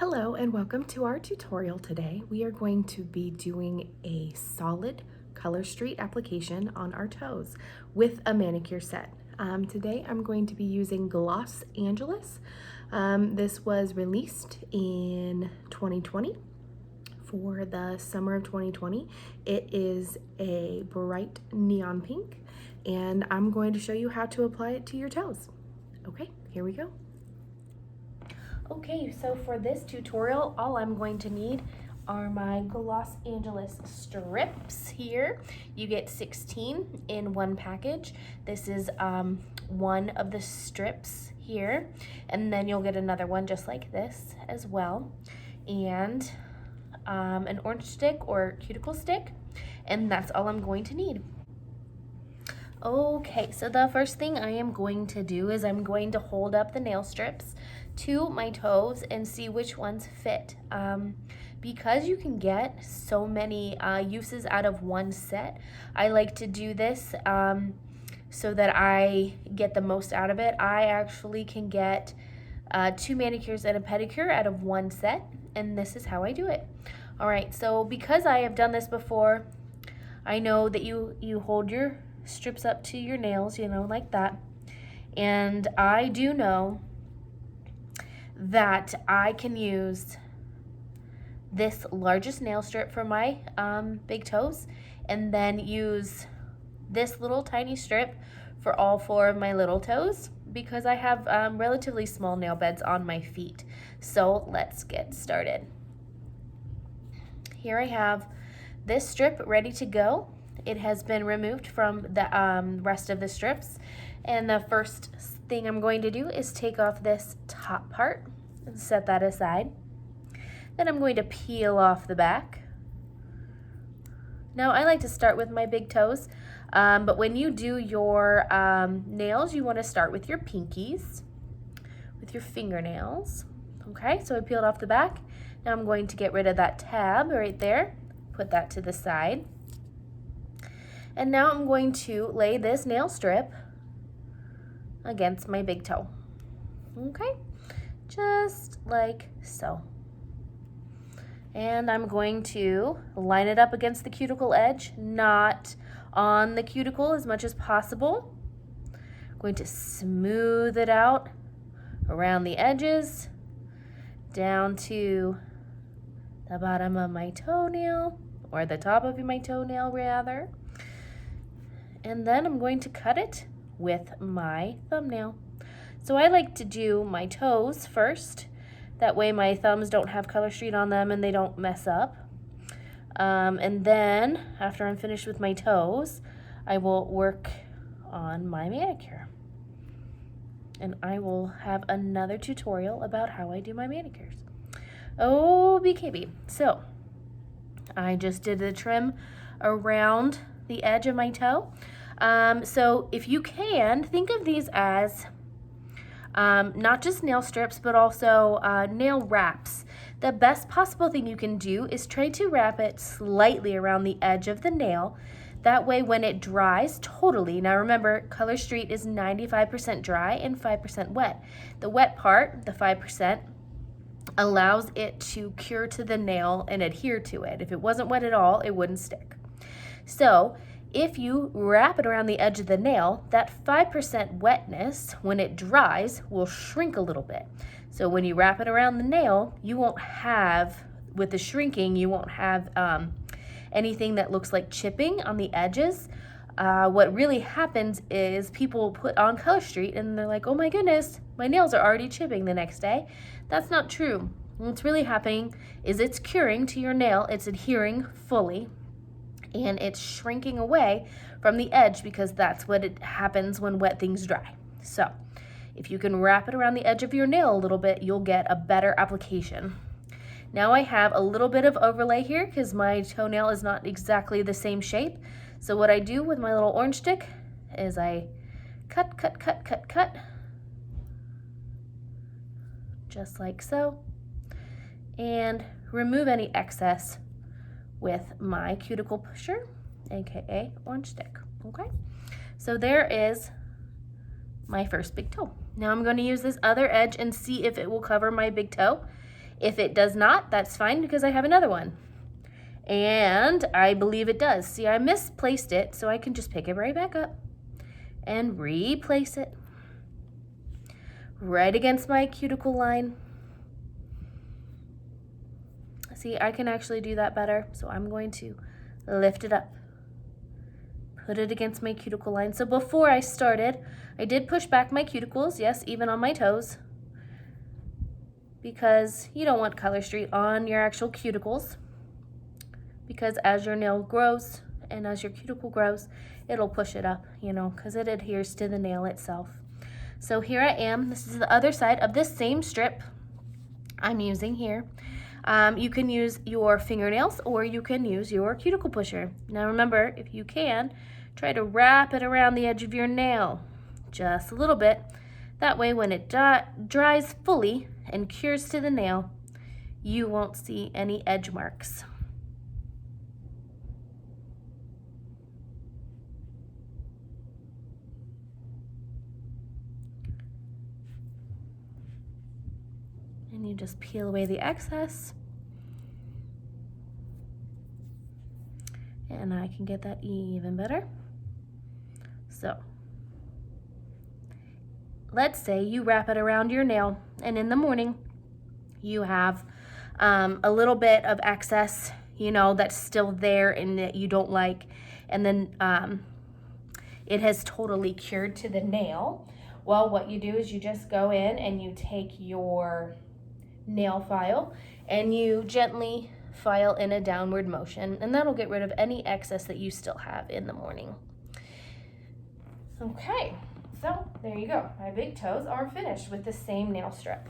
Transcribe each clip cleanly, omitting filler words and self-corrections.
Hello and welcome to our tutorial today. We are going to be doing a solid color street application on our toes with a manicure set. Today I'm going to be using Los Angeles. This was released in 2020 for the summer of 2020. It is a bright neon pink and I'm going to show you how to apply it to your toes. Okay, here we go. Okay, so for this tutorial, all I'm going to need are my Los Angeles strips here. You get 16 in one package. This is one of the strips here, and then you'll get another one just like this as well, and an orange stick or cuticle stick, and that's all I'm going to need. Okay, so the first thing I am going to do is I'm going to hold up the nail strips to my toes and see which ones fit. Because you can get so many uses out of one set, I like to do this so that I get the most out of it. I actually can get 2 manicures and a pedicure out of one set, and this is how I do it. All right, so because I have done this before, I know that you hold your strips up to your nails, you know, like that. And I do know that I can use this largest nail strip for my big toes, and then use this little tiny strip for all 4 of my little toes, because I have relatively small nail beds on my feet. So let's get started. Here I have this strip ready to go. It has been removed from the rest of the strips, and the first thing I'm going to do is take off this top part and set that aside. Then I'm going to peel off the back. Now I like to start with my big toes, but when you do your nails, you want to start with your pinkies, with your fingernails. Okay, so I peeled off the back. Now I'm going to get rid of that tab right there, put that to the side. And now I'm going to lay this nail strip against my big toe. Okay, just like so. And I'm going to line it up against the cuticle edge, not on the cuticle as much as possible. I'm going to smooth it out around the edges, down to the bottom of my toenail, or the top of my toenail rather. And then I'm going to cut it with my thumbnail. So I like to do my toes first. That way my thumbs don't have color street on them and they don't mess up. And then after I'm finished with my toes, I will work on my manicure. And I will have another tutorial about how I do my manicures. Oh, BKB. So I just did the trim around the edge of my toe. So if you can, think of these as not just nail strips, but also nail wraps. The best possible thing you can do is try to wrap it slightly around the edge of the nail. That way when it dries totally, now remember, Color Street is 95% dry and 5% wet. The wet part, the 5%, allows it to cure to the nail and adhere to it. If it wasn't wet at all, it wouldn't stick. So if you wrap it around the edge of the nail, that 5% wetness, when it dries, will shrink a little bit. So when you wrap it around the nail, you won't have, with the shrinking, you won't have anything that looks like chipping on the edges. What really happens is people put on Color Street and they're like, oh my goodness, my nails are already chipping the next day. That's not true. What's really happening is it's curing to your nail, it's adhering fully, and it's shrinking away from the edge, because that's what it happens when wet things dry. So if you can wrap it around the edge of your nail a little bit, you'll get a better application. Now I have a little bit of overlay here because my toenail is not exactly the same shape. So what I do with my little orange stick is I cut, just like so, and remove any excess with my cuticle pusher, aka orange stick. Okay, so there is my first big toe. Now I'm going to use this other edge and see if it will cover my big toe. If it does not, that's fine because I have another one. And I believe it does. See, I misplaced it, so I can just pick it right back up and replace it right against my cuticle line. See, I can actually do that better, so I'm going to lift it up, put it against my cuticle line. So before I started, I did push back my cuticles, yes, even on my toes, because you don't want color street on your actual cuticles, because as your nail grows and as your cuticle grows, it'll push it up, you know, because it adheres to the nail itself. So here I am. This is the other side of this same strip I'm using here. You can use your fingernails or you can use your cuticle pusher. Now remember, if you can, try to wrap it around the edge of your nail just a little bit. That way when it dries fully and cures to the nail, you won't see any edge marks. And you just peel away the excess. And I can get that even better. So, let's say you wrap it around your nail and in the morning you have a little bit of excess, you know, that's still there and that you don't like, and then it has totally cured to the nail. Well, what you do is you just go in and you take your nail file and you gently file in a downward motion, and that'll get rid of any excess that you still have in the morning. Okay, so there you go. My big toes are finished with the same nail strip.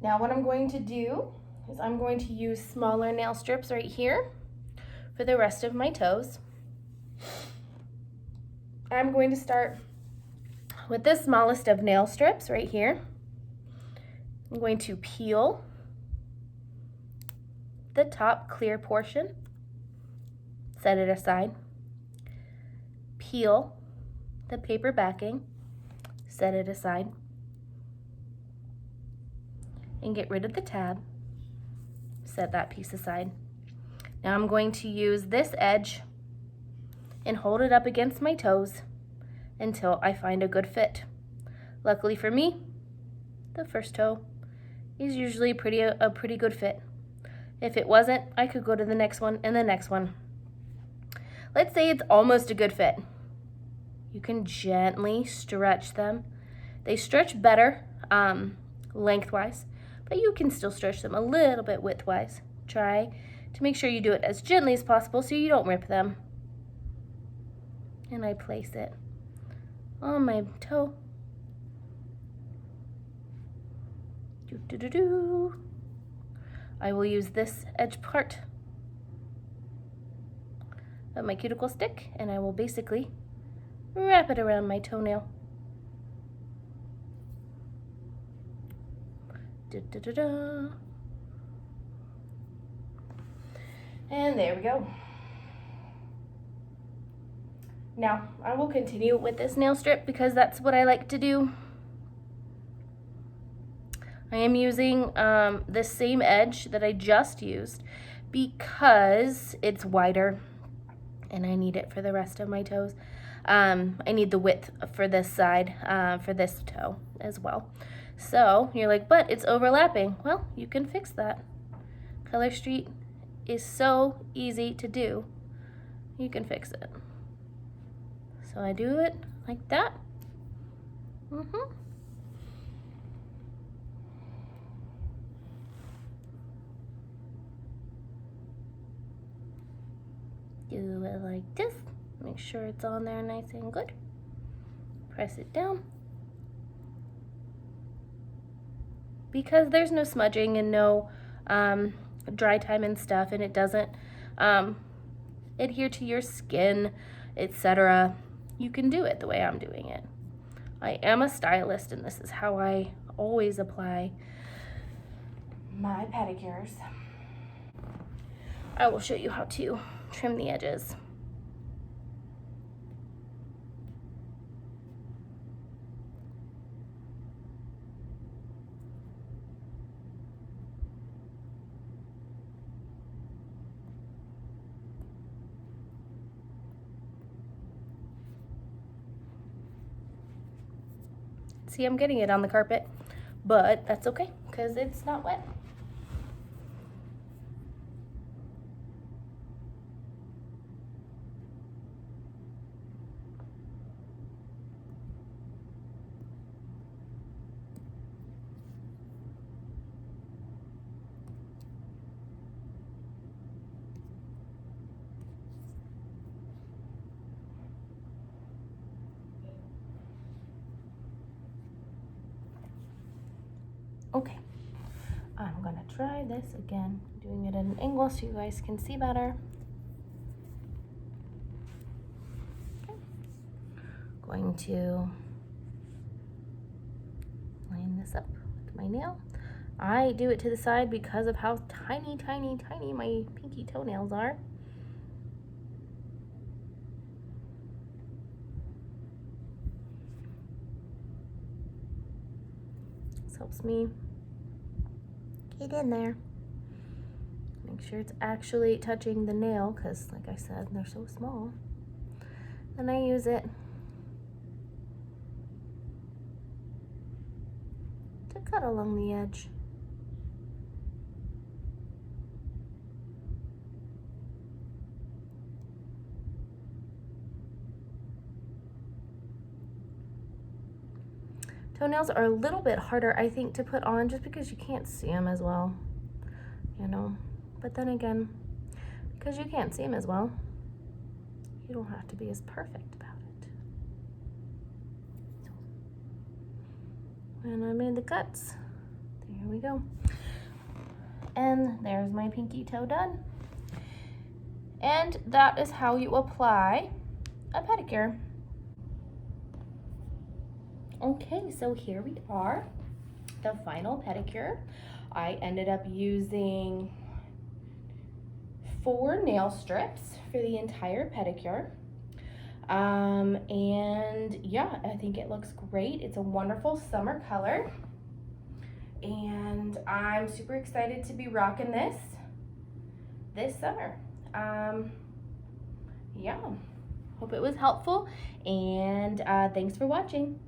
Now what I'm going to do is I'm going to use smaller nail strips right here for the rest of my toes. I'm going to start with the smallest of nail strips right here. I'm going to peel the top clear portion, set it aside, peel the paper backing, set it aside, and get rid of the tab, set that piece aside. Now I'm going to use this edge and hold it up against my toes until I find a good fit. Luckily for me, the first toe is usually a pretty good fit. If it wasn't, I could go to the next one and the next one. Let's say it's almost a good fit. You can gently stretch them. They stretch better lengthwise, but you can still stretch them a little bit widthwise. Try to make sure you do it as gently as possible so you don't rip them. And I place it on my toe. Do-do-do-do. I will use this edge part of my cuticle stick and I will basically wrap it around my toenail. Da-da-da-da. And there we go. Now, I will continue with this nail strip because that's what I like to do. I am using the same edge that I just used because it's wider and I need it for the rest of my toes. I need the width for this side, for this toe as well. So you're like, but it's overlapping. Well, you can fix that. Color Street is so easy to do. You can fix it. So I do it like that. Do it like this. Make sure it's on there nice and good. Press it down. Because there's no smudging and no dry time and stuff, and it doesn't adhere to your skin, etc., you can do it the way I'm doing it. I am a stylist, and this is how I always apply my pedicures. I will show you how to trim the edges. See, I'm getting it on the carpet, but that's okay because it's not wet. Okay, I'm gonna try this again, doing it at an angle so you guys can see better. Okay. Going to line this up with my nail. I do it to the side because of how tiny, tiny, tiny my pinky toenails are. This helps me get in there. Make sure it's actually touching the nail because, like I said, they're so small. Then I use it to cut along the edge. Toenails are a little bit harder, I think, to put on just because you can't see them as well, you know. But then again, because you can't see them as well, you don't have to be as perfect about it. So, and I made the cuts. There we go. And there's my pinky toe done. And that is how you apply a pedicure. Okay, so here we are, the final pedicure. I ended up using 4 nail strips for the entire pedicure. And yeah, I think it looks great. It's a wonderful summer color. And I'm super excited to be rocking this summer. Yeah, hope it was helpful, and thanks for watching.